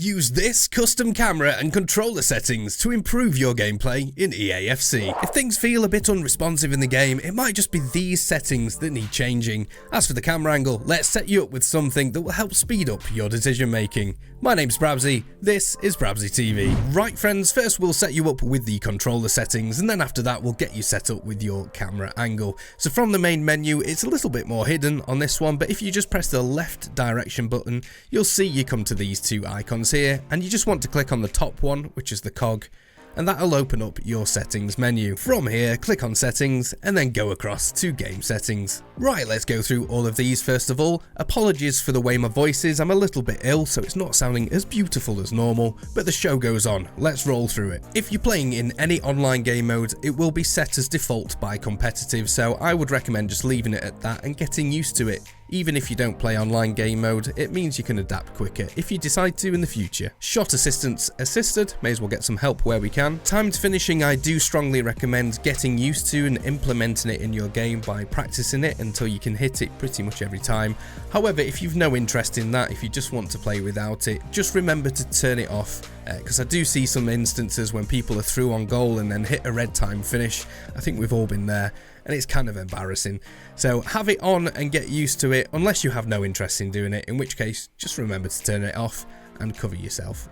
Use this custom camera and controller settings to improve your gameplay in EAFC. If things feel a bit unresponsive in the game, it might just be these settings that need changing. As for the camera angle, let's set you up with something that will help speed up your decision making. My name's Brabsy, this is BrabbsyTV. Right friends, first we'll set you up with the controller settings, and then after that we'll get you set up with your camera angle. So from the main menu, it's a little bit more hidden on this one, but if you just press the left direction button, you'll see you come to these two icons here, and you just want to click on the top one, which is the cog, and that'll open up your settings menu. From here, click on settings and then go across to game settings. Right, let's go through all of these first of all. Apologies for the way my voice is, I'm a little bit ill, so it's not sounding as beautiful as normal, but the show goes on. Let's roll through it. If you're playing in any online game mode, it will be set as default by competitive, so I would recommend just leaving it at that and getting used to it. Even if you don't play online game mode, it means you can adapt quicker if you decide to in the future. Shot assistance assisted, may as well get some help where we can. Timed finishing, I do strongly recommend getting used to and implementing it in your game by practicing it until you can hit it pretty much every time. However, if you've no interest in that, if you just want to play without it, just remember to turn it off. Because I do see some instances when people are through on goal and then hit a red time finish. I think we've all been there, and it's kind of embarrassing. So have it on and get used to it, unless you have no interest in doing it, in which case just remember to turn it off and cover yourself.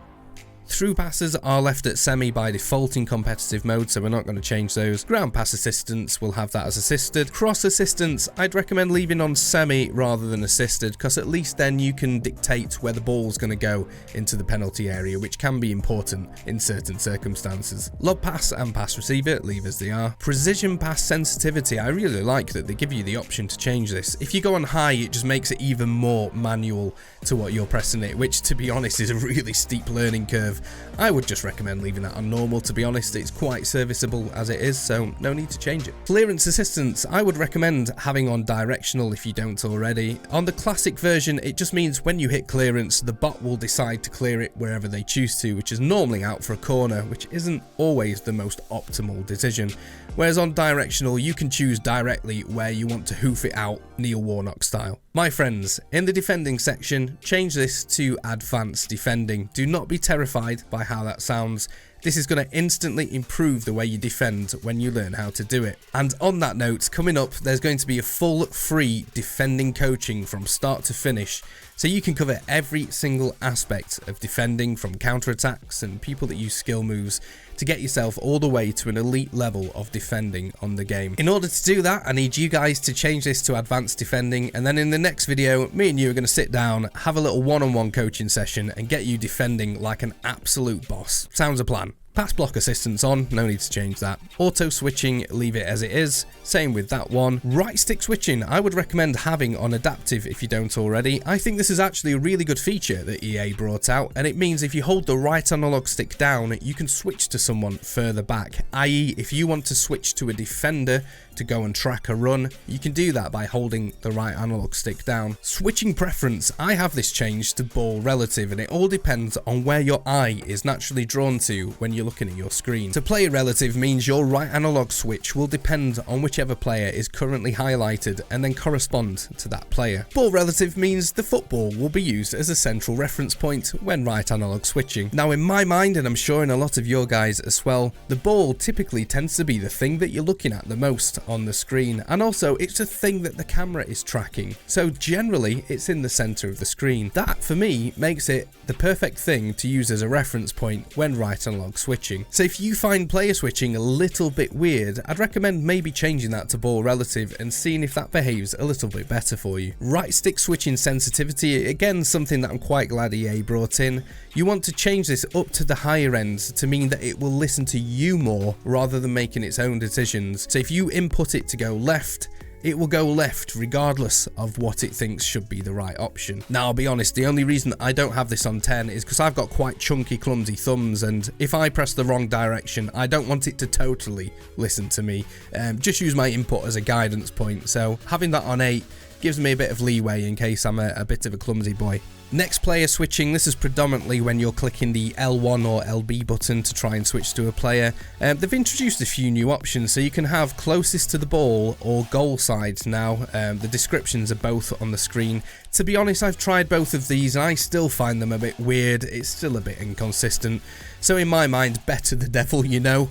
Through passes are left at semi by default in competitive mode, so we're not going to change those. Ground pass assistance, we'll have that as assisted. Cross assistance, I'd recommend leaving on semi rather than assisted, because at least then you can dictate where the ball's going to go into the penalty area, which can be important in certain circumstances. Lob pass and pass receiver, leave as they are. Precision pass sensitivity, I really like that they give you the option to change this. If you go on high, it just makes it even more manual to what you're pressing it, which to be honest is a really steep learning curve. I would just recommend leaving that on normal, to be honest. It's quite serviceable as it is, so no need to change it. Clearance assistance, I would recommend having on directional if you don't already. On the classic version, it just means when you hit clearance, the bot will decide to clear it wherever they choose to, which is normally out for a corner, which isn't always the most optimal decision. Whereas on directional, you can choose directly where you want to hoof it out, Neil Warnock style. My friends, in the defending section, change this to advanced defending. Do not be terrified by how that sounds. This is going to instantly improve the way you defend when you learn how to do it. And on that note, coming up, there's going to be a full free defending coaching from start to finish. So you can cover every single aspect of defending, from counterattacks and people that use skill moves, to get yourself all the way to an elite level of defending on the game. In order to do that, I need you guys to change this to advanced defending, and then in the next video, me and you are going to sit down, have a little one-on-one coaching session and get you defending like an absolute boss. Sounds a plan. Pass block assistance on, no need to change that. Auto switching, leave it as it is. Same with that one. Right stick switching, I would recommend having on adaptive if you don't already. I think this is actually a really good feature that EA brought out, and it means if you hold the right analog stick down, you can switch to someone further back. I.e., if you want to switch to a defender to go and track a run, you can do that by holding the right analog stick down. Switching preference, I have this changed to ball relative, and it all depends on where your eye is naturally drawn to when you're looking at your screen. To play relative means your right analog switch will depend on whichever player is currently highlighted and then correspond to that player. Ball relative means the football will be used as a central reference point when right analog switching. Now in my mind, and I'm sure in a lot of your guys as well, the ball typically tends to be the thing that you're looking at the most on the screen, and also it's a thing that the camera is tracking, so generally it's in the center of the screen. That for me makes it the perfect thing to use as a reference point when right analog switching. So if you find player switching a little bit weird, I'd recommend maybe changing that to ball relative and seeing if that behaves a little bit better for you. Right stick switching sensitivity, again something that I'm quite glad EA brought in. You want to change this up to the higher ends to mean that it will listen to you more rather than making its own decisions. So if you input it to go left, it will go left regardless of what it thinks should be the right option. Now I'll be honest, the only reason I don't have this on 10 is because I've got quite chunky, clumsy thumbs, and if I press the wrong direction, I don't want it to totally listen to me. Just use my input as a guidance point, so having that on 8 gives me a bit of leeway in case I'm a bit of a clumsy boy. Next, player switching. This is predominantly when you're clicking the L1 or LB button to try and switch to a player. They've introduced a few new options, so you can have closest to the ball or goal side now. The descriptions are both on the screen. To be honest, I've tried both of these and I still find them a bit weird. It's still a bit inconsistent. So in my mind, better the devil you know.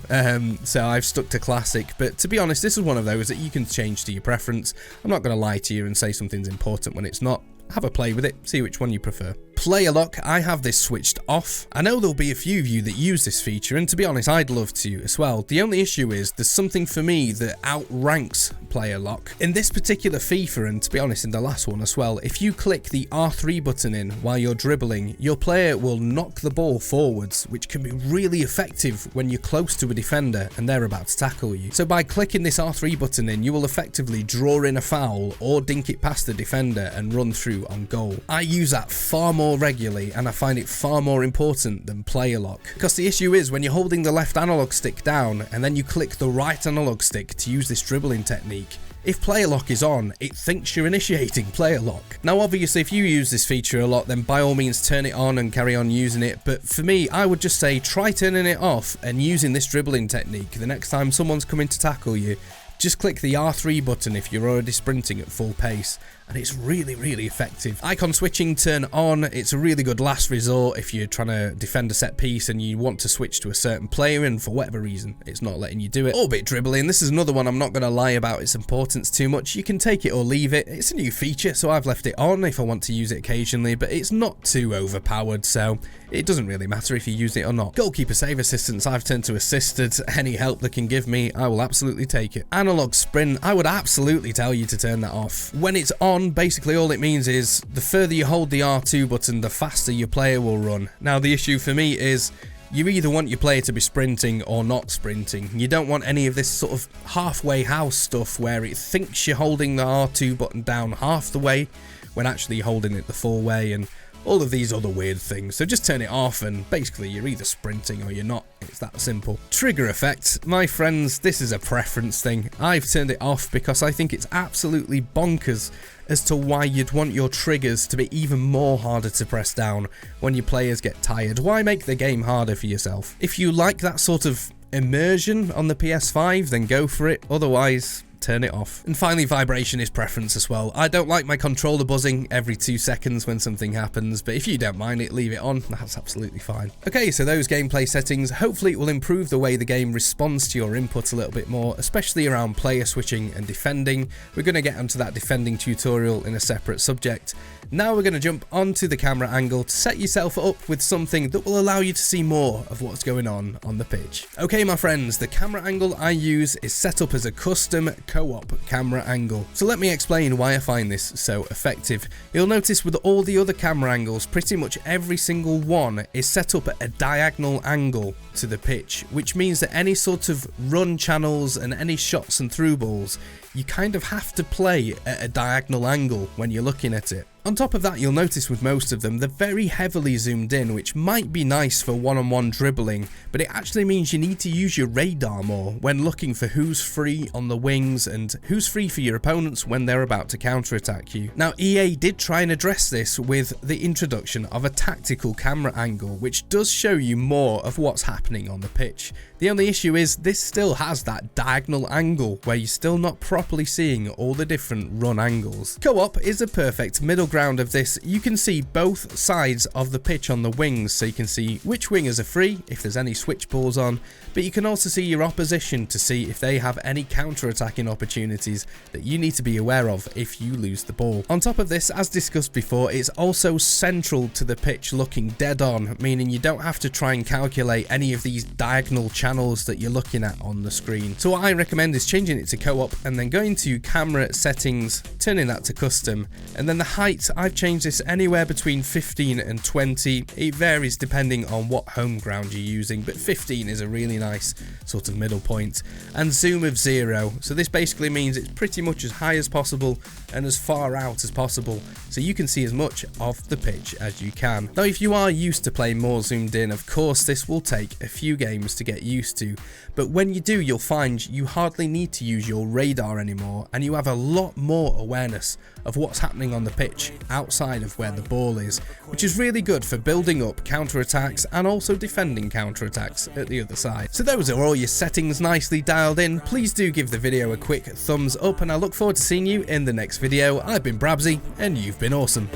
So I've stuck to classic, but to be honest, this is one of those that you can change to your preference. I'm not going to lie to you and say something's important when it's not. Have a play with it, see which one you prefer. Player lock, I have this switched off. I know there'll be a few of you that use this feature, and to be honest, I'd love to as well. The only issue is there's something for me that outranks player lock. In this particular FIFA, and to be honest, in the last one as well, if you click the R3 button in while you're dribbling, your player will knock the ball forwards, which can be really effective when you're close to a defender and they're about to tackle you. So by clicking this R3 button in, you will effectively draw in a foul or dink it past the defender and run through on goal. I use that far more regularly and I find it far more important than player lock, because the issue is when you're holding the left analog stick down and then you click the right analog stick to use this dribbling technique, if player lock is on, it thinks you're initiating player lock. Now obviously if you use this feature a lot, then by all means turn it on and carry on using it, but for me I would just say try turning it off and using this dribbling technique the next time someone's coming to tackle you. Just click the R3 button if you're already sprinting at full pace, and it's really, really effective. Icon switching, turn on. It's a really good last resort if you're trying to defend a set piece and you want to switch to a certain player and for whatever reason it's not letting you do it. Orbit dribbling, this is another one I'm not going to lie about its importance too much. You can take it or leave it. It's a new feature, so I've left it on if I want to use it occasionally, but it's not too overpowered, so it doesn't really matter if you use it or not. Goalkeeper save assistance, I've turned to assisted. Any help they can give me, I will absolutely take it. Analog sprint, I would absolutely tell you to turn that off. When it's on, basically all it means is the further you hold the R2 button, the faster your player will run. Now the issue for me is you either want your player to be sprinting or not sprinting. You don't want any of this sort of halfway house stuff where it thinks you're holding the R2 button down half the way when actually you're holding it the full way, and all of these other weird things. So just turn it off and basically you're either sprinting or you're not. It's that simple. Trigger effect, my friends, this is a preference thing. I've turned it off because I think it's absolutely bonkers as to why you'd want your triggers to be even more harder to press down when your players get tired. Why make the game harder for yourself? If you like that sort of immersion on the PS5, then go for it. Otherwise, turn it off. And finally, vibration is preference as well. I don't like my controller buzzing every 2 seconds when something happens, but if you don't mind it, leave it on. That's absolutely fine. Okay, so those gameplay settings, hopefully it will improve the way the game responds to your input a little bit more, especially around player switching and defending. We're going to get onto that defending tutorial in a separate subject. Now we're going to jump onto the camera angle to set yourself up with something that will allow you to see more of what's going on the pitch. Okay, my friends, the camera angle I use is set up as a custom co-op camera angle. So let me explain why I find this so effective. You'll notice with all the other camera angles, pretty much every single one is set up at a diagonal angle to the pitch, which means that any sort of run channels and any shots and through balls, you kind of have to play at a diagonal angle when you're looking at it. On top of that, you'll notice with most of them, they're very heavily zoomed in, which might be nice for one-on-one dribbling, but it actually means you need to use your radar more when looking for who's free on the wings and who's free for your opponents when they're about to counter-attack you. Now, EA did try and address this with the introduction of a tactical camera angle, which does show you more of what's happening on the pitch. The only issue is this still has that diagonal angle where you're still not properly seeing all the different run angles. Co-op is a perfect middle ground of this. You can see both sides of the pitch on the wings, so you can see which wingers are free if there's any switch balls on, but you can also see your opposition to see if they have any counter-attacking opportunities that you need to be aware of if you lose the ball. On top of this, as discussed before, it's also central to the pitch looking dead on, meaning you don't have to try and calculate any of these diagonal channels that you're looking at on the screen. So what I recommend is changing it to co-op and then going to camera settings, turning that to custom, and then the height, I've changed this anywhere between 15 and 20. It varies depending on what home ground you're using, but 15 is a really nice sort of middle point. And zoom of 0, so this basically means it's pretty much as high as possible and as far out as possible, so you can see as much of the pitch as you can. Now if you are used to playing more zoomed in, of course this will take a few games to get used to, but when you do, you'll find you hardly need to use your radar anymore, and you have a lot more awareness of what's happening on the pitch outside of where the ball is, which is really good for building up counter-attacks and also defending counter-attacks at the other side. So those are all your settings nicely dialed in. Please do give the video a quick thumbs up, and I look forward to seeing you in the next video. I've been Brabsy, and you've been awesome.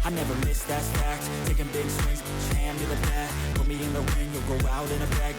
I never miss, that's fact. Taking big swings, jam to the bat. Put me in the ring, you'll go out in a bag.